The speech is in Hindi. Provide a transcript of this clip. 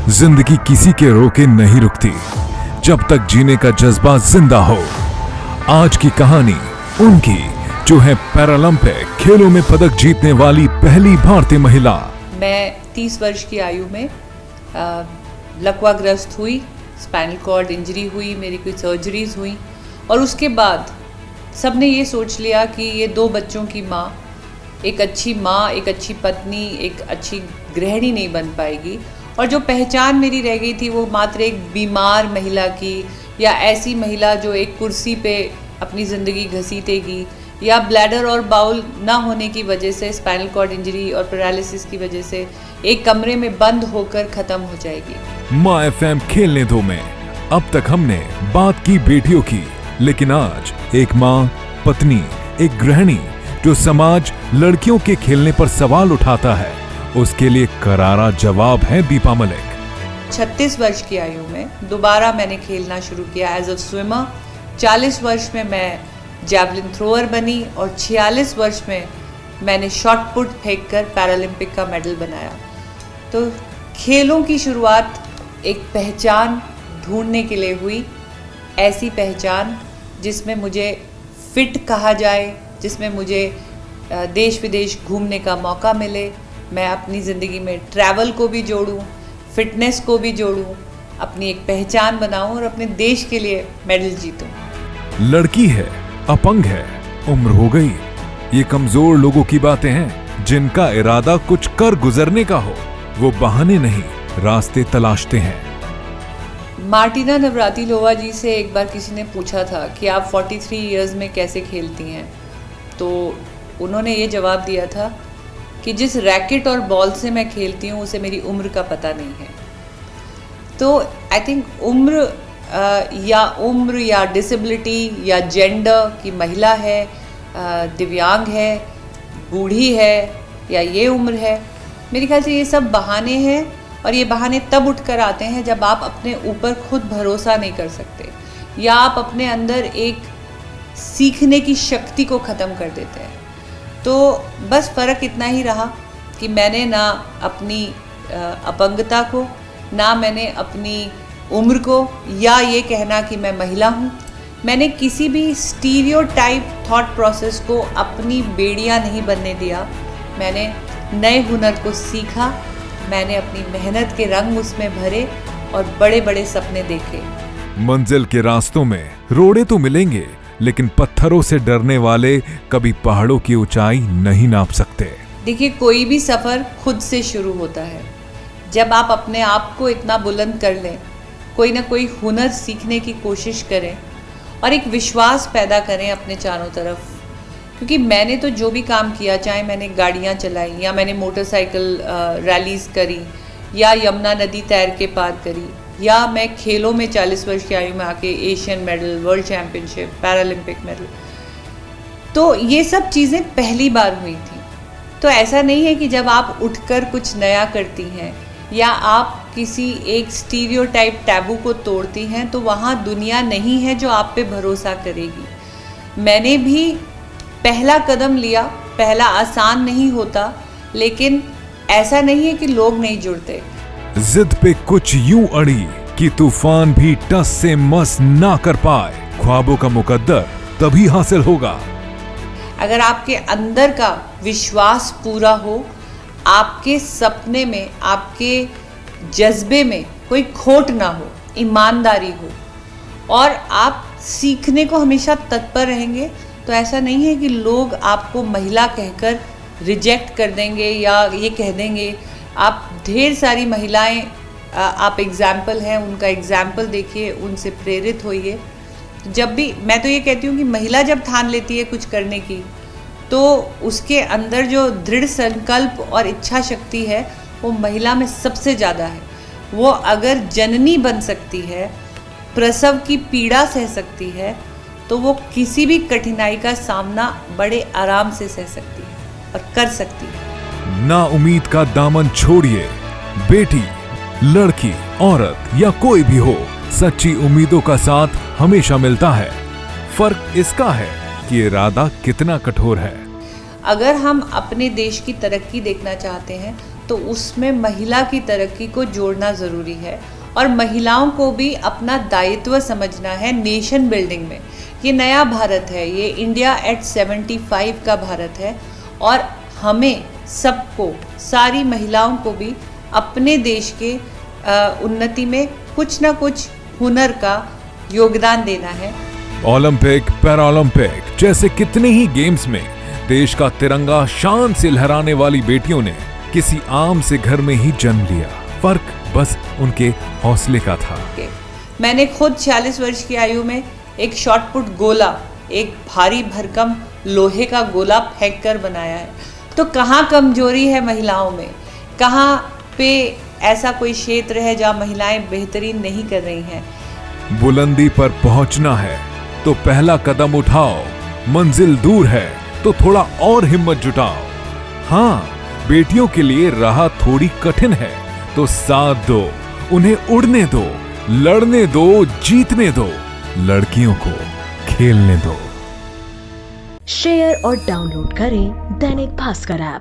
जिंदगी किसी के रोके नहीं रुकती जब तक जीने का जज्बा जिंदा हो। आज की कहानी उनकी जो है पैरालंपिक खेलों में पदक जीतने वाली पहली भारतीय महिला। मैं 30 वर्ष की आयु में लकवाग्रस्त हुई, स्पाइनल कॉर्ड इंजरी हुई, मेरी कुछ सर्जरीज हुई और उसके बाद सबने ये सोच लिया कि ये 2 बच्चों की माँ, एक अच्छी पत्नी, एक अच्छी गृहिणी नहीं बन पाएगी और जो पहचान मेरी रह गई थी वो मात्र एक बीमार महिला की या ऐसी महिला जो एक कुर्सी पे अपनी ज़िंदगी घसीटेगी या ब्लैडर और बाउल ना होने की वजह से, स्पाइनल कॉर्ड इंजरी और पैरालिसिस की वजह से एक कमरे में बंद होकर ख़त्म हो जाएगी। माँ FM खेलने दो में अब तक हमने बात की बेटियों की, लेकिन आज एक माँ, पत्नी, एक गृहिणी जो समाज लड़कियों के खेलने पर सवाल उठाता है, उसके लिए करारा जवाब है दीपा मलिक। 36 वर्ष की आयु में दोबारा मैंने खेलना शुरू किया एज अ स्विमर। 40 वर्ष में मैं जैवलिन थ्रोअर बनी और 46 वर्ष में मैंने शॉट पुट फेंक कर पैरालंपिक का मेडल बनाया। तो खेलों की शुरुआत एक पहचान ढूंढने के लिए हुई, ऐसी पहचान जिसमें मुझे फिट कहा जाए, जिसमें मुझे देश विदेश घूमने का मौका मिले, मैं अपनी ज़िंदगी में ट्रैवल को भी जोड़ूं, फिटनेस को भी जोड़ूं, अपनी एक पहचान बनाऊं और अपने देश के लिए मेडल जीतूं। लड़की है, अपंग है, उम्र हो गई, ये कमजोर लोगों की बातें हैं जिनका इरादा कुछ कर गुजरने का हो। वो बहाने नहीं, रास्ते तलाशते हैं। मार्टिना नवरातिलोवा जी से एक बार किसी ने पूछा था कि आप 43 इयर्स में कैसे खेलती हैं, तो उन्होंने ये जवाब दिया था कि जिस रैकेट और बॉल से मैं खेलती हूँ उसे मेरी उम्र का पता नहीं है। तो आई थिंक उम्र या डिसेबिलिटी या जेंडर की महिला है, दिव्यांग है, बूढ़ी है या ये उम्र है, मेरे ख्याल से ये सब बहाने हैं और ये बहाने तब उठकर आते हैं जब आप अपने ऊपर खुद भरोसा नहीं कर सकते या आप अपने अंदर एक सीखने की शक्ति को ख़त्म कर देते हैं। तो बस फ़र्क इतना ही रहा कि मैंने ना अपनी अपंगता को, ना मैंने अपनी उम्र को या ये कहना कि मैं महिला हूँ, मैंने किसी भी स्टीरियोटाइप थॉट प्रोसेस को अपनी बेड़ियाँ नहीं बनने दिया। मैंने नए हुनर को सीखा, मैंने अपनी मेहनत के रंग उसमें भरे और बड़े बड़े सपने देखे। मंजिल के रास्तों में रोड़े तो मिलेंगे, लेकिन पत्थरों से डरने वाले कभी पहाड़ों की ऊंचाई नहीं नाप सकते। देखिए, कोई भी सफ़र खुद से शुरू होता है। जब आप अपने आप को इतना बुलंद कर लें, कोई ना कोई हुनर सीखने की कोशिश करें और एक विश्वास पैदा करें अपने चारों तरफ। क्योंकि मैंने तो जो भी काम किया, चाहे मैंने गाड़ियाँ चलाई या मैंने मोटरसाइकिल रैलीज़ करी या यमुना नदी तैर के पार करी या मैं खेलों में 40 वर्ष की आयु में आके Asian medal, world championship, Paralympic medal, तो ये सब चीज़ें पहली बार हुई थी। तो ऐसा नहीं है कि जब आप उठकर कुछ नया करती हैं या आप किसी एक स्टीरियोटाइप टैबू को तोड़ती हैं तो वहाँ दुनिया नहीं है जो आप पे भरोसा करेगी। मैंने भी पहला कदम लिया, पहला आसान नहीं होता, लेकिन ऐसा नहीं है कि लोग नहीं जुड़ते। जिद पे कुछ यूं अड़ी कि तूफान भी टस से मस ना कर पाए। ख्वाबों का मुकद्दर तभी हासिल होगा अगर आपके अंदर का विश्वास पूरा हो, आपके सपने में, आपके जज्बे में कोई खोट ना हो, ईमानदारी हो और आप सीखने को हमेशा तत्पर रहेंगे, तो ऐसा नहीं है कि लोग आपको महिला कहकर रिजेक्ट कर देंगे या ये कह देंगे। आप ढेर सारी महिलाएं, आप एग्जाम्पल हैं, उनका एग्जाम्पल देखिए, उनसे प्रेरित होइए। जब भी मैं तो ये कहती हूँ कि महिला जब ठान लेती है कुछ करने की, तो उसके अंदर जो दृढ़ संकल्प और इच्छा शक्ति है वो महिला में सबसे ज़्यादा है। वो अगर जननी बन सकती है, प्रसव की पीड़ा सह सकती है, तो वो किसी भी कठिनाई का सामना बड़े आराम से सह सकती है और कर सकती है। ना उम्मीद का दामन छोड़िए। बेटी, लड़की, औरत या कोई भी हो, सच्ची उम्मीदों का साथ हमेशा मिलता है। फर्क इसका है कि इरादा कितना कठोर है। अगर हम अपने देश की तरक्की देखना चाहते हैं तो उसमें महिला की तरक्की को जोड़ना ज़रूरी है और महिलाओं को भी अपना दायित्व समझना है नेशन बिल्डिंग में। ये नया भारत है, ये इंडिया एट 75 का भारत है और हमें सबको, सारी महिलाओं को भी अपने देश के उन्नति में कुछ ना कुछ हुनर का योगदान देना है। ओलंपिक, पैरालंपिक जैसे कितने ही गेम्स में देश का तिरंगा शान से लहराने वाली बेटियों ने किसी आम से घर में ही जन्म लिया। फर्क बस उनके हौसले का था। मैंने खुद 46 वर्ष की आयु में एक शॉट पुट गोला, एक भारी भरकम लोहे का गोला फेंक कर बनाया है। तो कहाँ कमजोरी है महिलाओं में, कहाँ पे ऐसा कोई क्षेत्र है जहाँ महिलाएं बेहतरीन नहीं कर रही हैं। बुलंदी पर पहुंचना है तो पहला कदम उठाओ, मंजिल दूर है तो थोड़ा और हिम्मत जुटाओ। हाँ, बेटियों के लिए राह थोड़ी कठिन है तो साथ दो, उन्हें उड़ने दो, लड़ने दो, जीतने दो, लड़कियों को खेलने दो। शेयर और डाउनलोड करें दैनिक भास्कर ऐप।